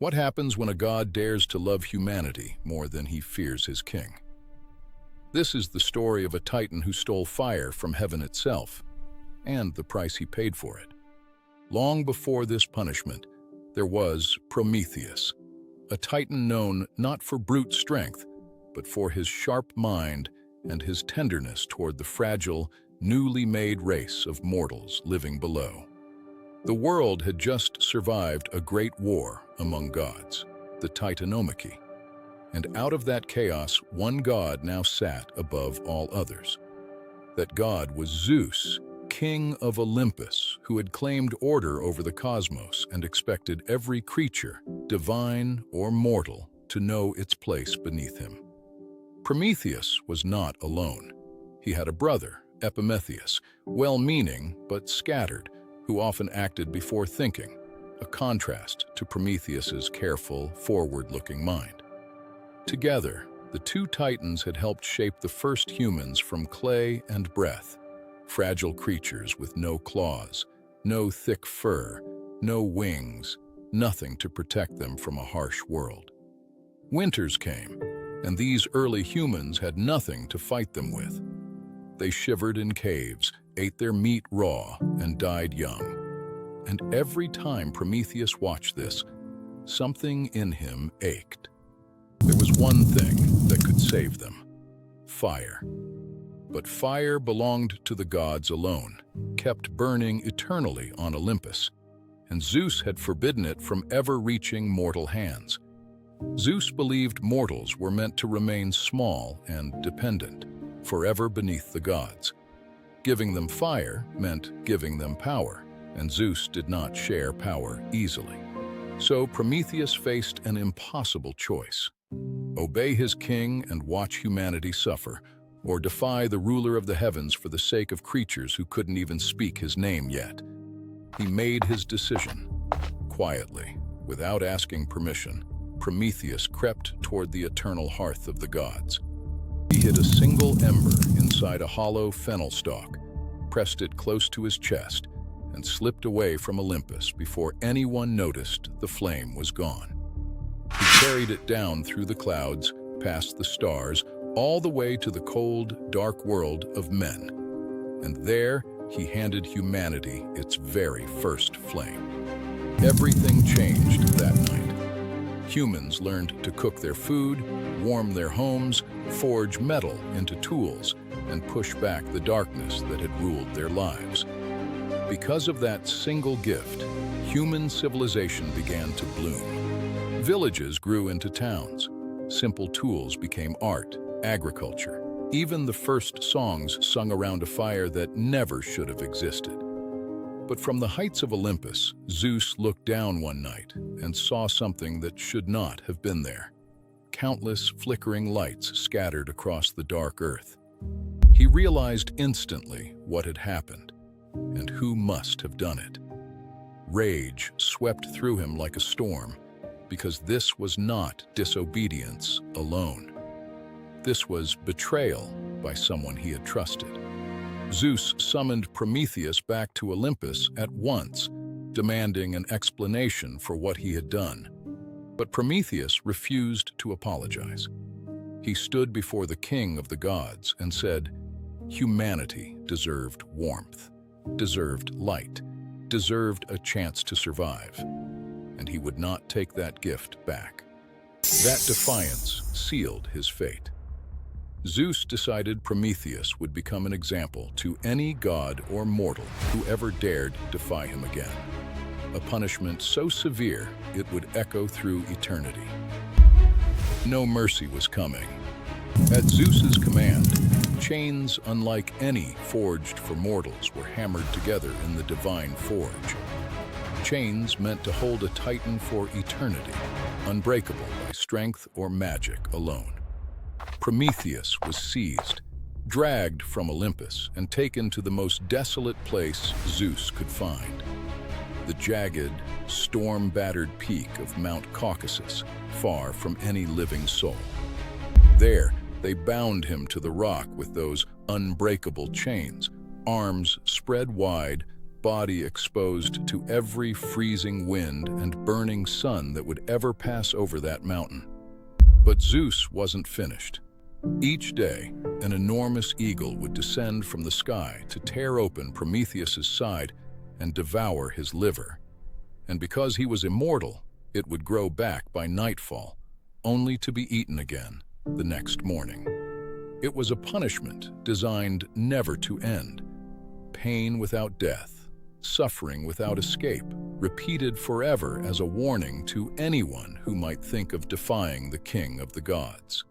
What happens when a god dares to love humanity more than he fears his king? This is the story of a titan who stole fire from heaven itself, and the price he paid for it. Long before this punishment, there was Prometheus, a titan known not for brute strength, but for his sharp mind and his tenderness toward the fragile, newly made race of mortals living below. The world had just survived a great war among gods, the Titanomachy, and out of that chaos, one god now sat above all others. That god was Zeus, king of Olympus, who had claimed order over the cosmos and expected every creature, divine or mortal, to know its place beneath him. Prometheus was not alone. He had a brother, Prometheus, well-meaning but scattered, who often acted before thinking, a contrast to Prometheus's careful, forward-looking mind. Together, the two titans had helped shape the first humans from clay and breath, fragile creatures with no claws, no thick fur, no wings, nothing to protect them from a harsh world. Winters came, and these early humans had nothing to fight them with. They shivered in caves, ate their meat raw, and died young. And every time Prometheus watched this, something in him ached. There was one thing that could save them: fire. But fire belonged to the gods alone, kept burning eternally on Olympus, and Zeus had forbidden it from ever reaching mortal hands. Zeus believed mortals were meant to remain small and dependent, forever beneath the gods. Giving them fire meant giving them power, and Zeus did not share power easily. So Prometheus faced an impossible choice: obey his king and watch humanity suffer, or defy the ruler of the heavens for the sake of creatures who couldn't even speak his name yet. He made his decision. Quietly, without asking permission, Prometheus crept toward the eternal hearth of the gods. He hid a single ember inside a hollow fennel stalk, pressed it close to his chest, and slipped away from Olympus before anyone noticed the flame was gone. He carried it down through the clouds, past the stars, all the way to the cold, dark world of men. And there, he handed humanity its very first flame. Everything changed that night. Humans learned to cook their food, warm their homes, forge metal into tools, and push back the darkness that had ruled their lives. Because of that single gift, human civilization began to bloom. Villages grew into towns. Simple tools became art, agriculture, even the first songs sung around a fire that never should have existed. But from the heights of Olympus, Zeus looked down one night and saw something that should not have been there: countless flickering lights scattered across the dark earth. He realized instantly what had happened and who must have done it. Rage swept through him like a storm, because this was not disobedience alone. This was betrayal by someone he had trusted. Zeus summoned Prometheus back to Olympus at once, demanding an explanation for what he had done. But Prometheus refused to apologize. He stood before the king of the gods and said, humanity deserved warmth, deserved light, deserved a chance to survive, and he would not take that gift back. That defiance sealed his fate. Zeus decided Prometheus would become an example to any god or mortal who ever dared defy him again. A punishment so severe it would echo through eternity. No mercy was coming. At Zeus's command, chains unlike any forged for mortals were hammered together in the divine forge. Chains meant to hold a titan for eternity, unbreakable by strength or magic alone. Prometheus was seized, dragged from Olympus, and taken to the most desolate place Zeus could find: the jagged, storm-battered peak of Mount Caucasus, far from any living soul. There, they bound him to the rock with those unbreakable chains, arms spread wide, body exposed to every freezing wind and burning sun that would ever pass over that mountain. But Zeus wasn't finished. Each day, an enormous eagle would descend from the sky to tear open Prometheus's side and devour his liver. And because he was immortal, it would grow back by nightfall, only to be eaten again the next morning. It was a punishment designed never to end. Pain without death, suffering without escape, repeated forever as a warning to anyone who might think of defying the king of the gods.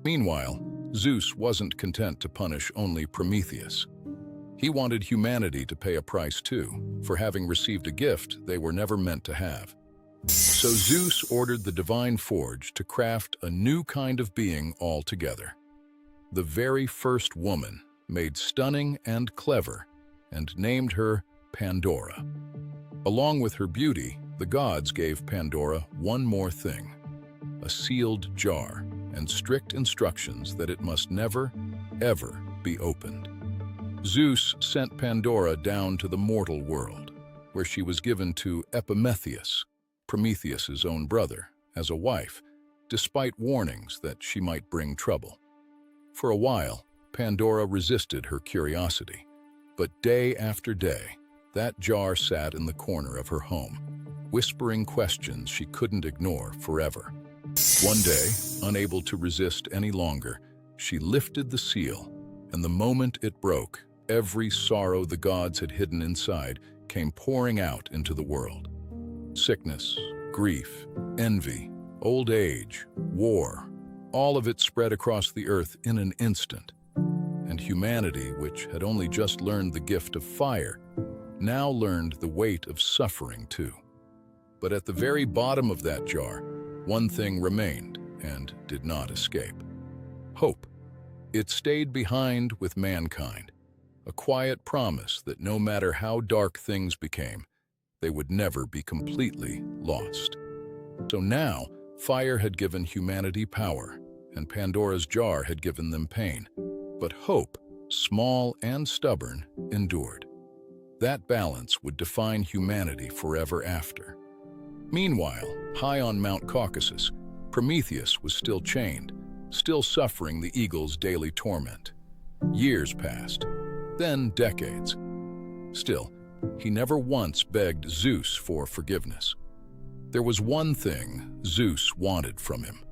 Meanwhile, Zeus wasn't content to punish only Prometheus. He wanted humanity to pay a price too, for having received a gift they were never meant to have. So Zeus ordered the divine forge to craft a new kind of being altogether. The very first woman, made stunning and clever, and named her Pandora. Along with her beauty, the gods gave Pandora one more thing: a sealed jar and strict instructions that it must never, ever be opened. Zeus sent Pandora down to the mortal world, where she was given to Prometheus, Prometheus's own brother, as a wife, despite warnings that she might bring trouble. For a while, Pandora resisted her curiosity, but day after day, that jar sat in the corner of her home, whispering questions she couldn't ignore forever. One day, unable to resist any longer, she lifted the seal, and the moment it broke, every sorrow the gods had hidden inside came pouring out into the world. Sickness, grief, envy, old age, war, all of it spread across the earth in an instant. And humanity, which had only just learned the gift of fire, now learned the weight of suffering too. But at the very bottom of that jar, one thing remained and did not escape: hope. It stayed behind with mankind, a quiet promise that no matter how dark things became, they would never be completely lost. So now, fire had given humanity power, and Pandora's jar had given them pain. But hope, small and stubborn, endured. That balance would define humanity forever after. Meanwhile, high on Mount Caucasus, Prometheus was still chained, still suffering the eagle's daily torment. Years passed, then decades. Still, he never once begged Zeus for forgiveness. There was one thing Zeus wanted from him.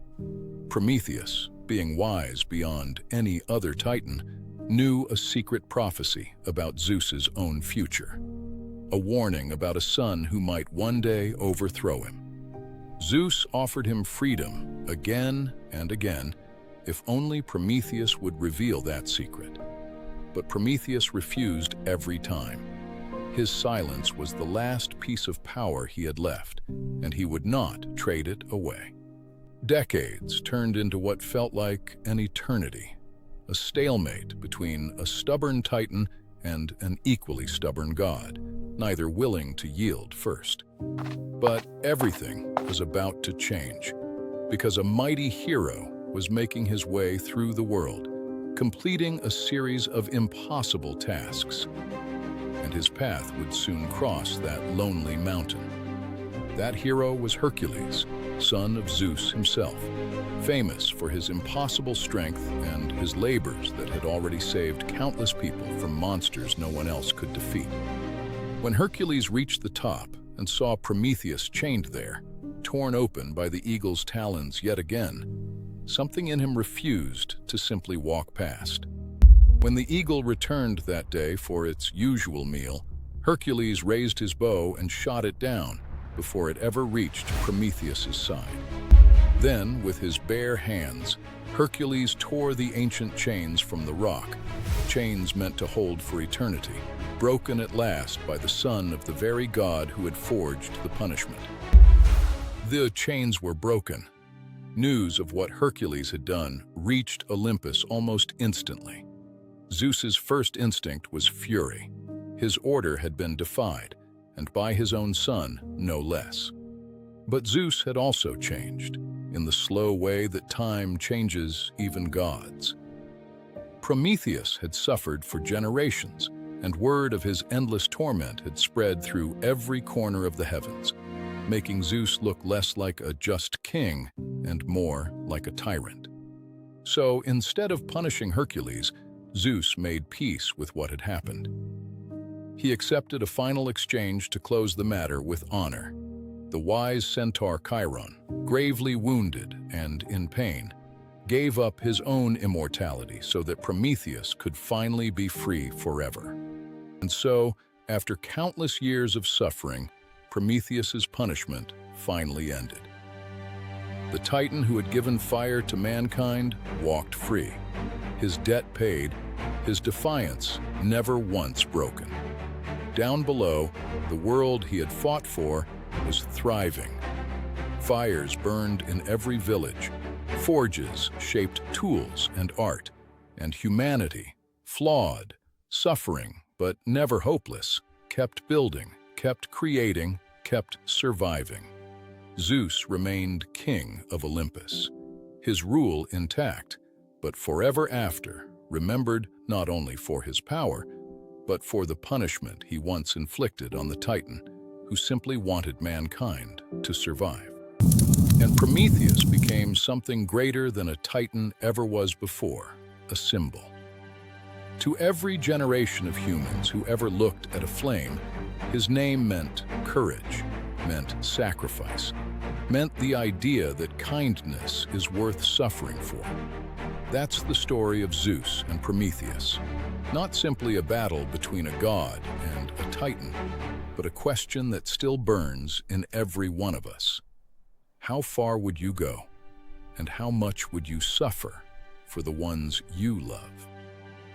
Prometheus, being wise beyond any other Titan, knew a secret prophecy about Zeus's own future. A warning about a son who might one day overthrow him. Zeus offered him freedom again and again, if only Prometheus would reveal that secret. But Prometheus refused every time. His silence was the last piece of power he had left, and he would not trade it away. Decades turned into what felt like an eternity, a stalemate between a stubborn Titan and an equally stubborn god, neither willing to yield first. But everything was about to change, because a mighty hero was making his way through the world, completing a series of impossible tasks. And his path would soon cross that lonely mountain. That hero was Hercules, son of Zeus himself, famous for his impossible strength and his labors that had already saved countless people from monsters no one else could defeat. When Hercules reached the top and saw Prometheus chained there, torn open by the eagle's talons yet again, something in him refused to simply walk past. When the eagle returned that day for its usual meal, Hercules raised his bow and shot it down before it ever reached Prometheus's side. Then, with his bare hands, Hercules tore the ancient chains from the rock, chains meant to hold for eternity, broken at last by the son of the very god who had forged the punishment. The chains were broken. News of what Hercules had done reached Olympus almost instantly. Zeus's first instinct was fury. His order had been defied, and by his own son, no less. But Zeus had also changed, in the slow way that time changes even gods. Prometheus had suffered for generations, and word of his endless torment had spread through every corner of the heavens, making Zeus look less like a just king and more like a tyrant. So instead of punishing Hercules, Zeus made peace with what had happened. He accepted a final exchange to close the matter with honor. The wise centaur Chiron, gravely wounded and in pain, gave up his own immortality so that Prometheus could finally be free forever. And so, after countless years of suffering, Prometheus's punishment finally ended. The Titan who had given fire to mankind walked free, his debt paid, his defiance never once broken. Down below, the world he had fought for was thriving. Fires burned in every village, forges shaped tools and art, and humanity, flawed, suffering, but never hopeless, kept building, kept creating, kept surviving. Zeus remained king of Olympus, his rule intact, but forever after, remembered not only for his power, but for the punishment he once inflicted on the Titan, who simply wanted mankind to survive. And Prometheus became something greater than a Titan ever was before, a symbol. To every generation of humans who ever looked at a flame, his name meant courage, meant sacrifice, meant the idea that kindness is worth suffering for. That's the story of Zeus and Prometheus. Not simply a battle between a god and a Titan, but a question that still burns in every one of us. How far would you go, and how much would you suffer for the ones you love?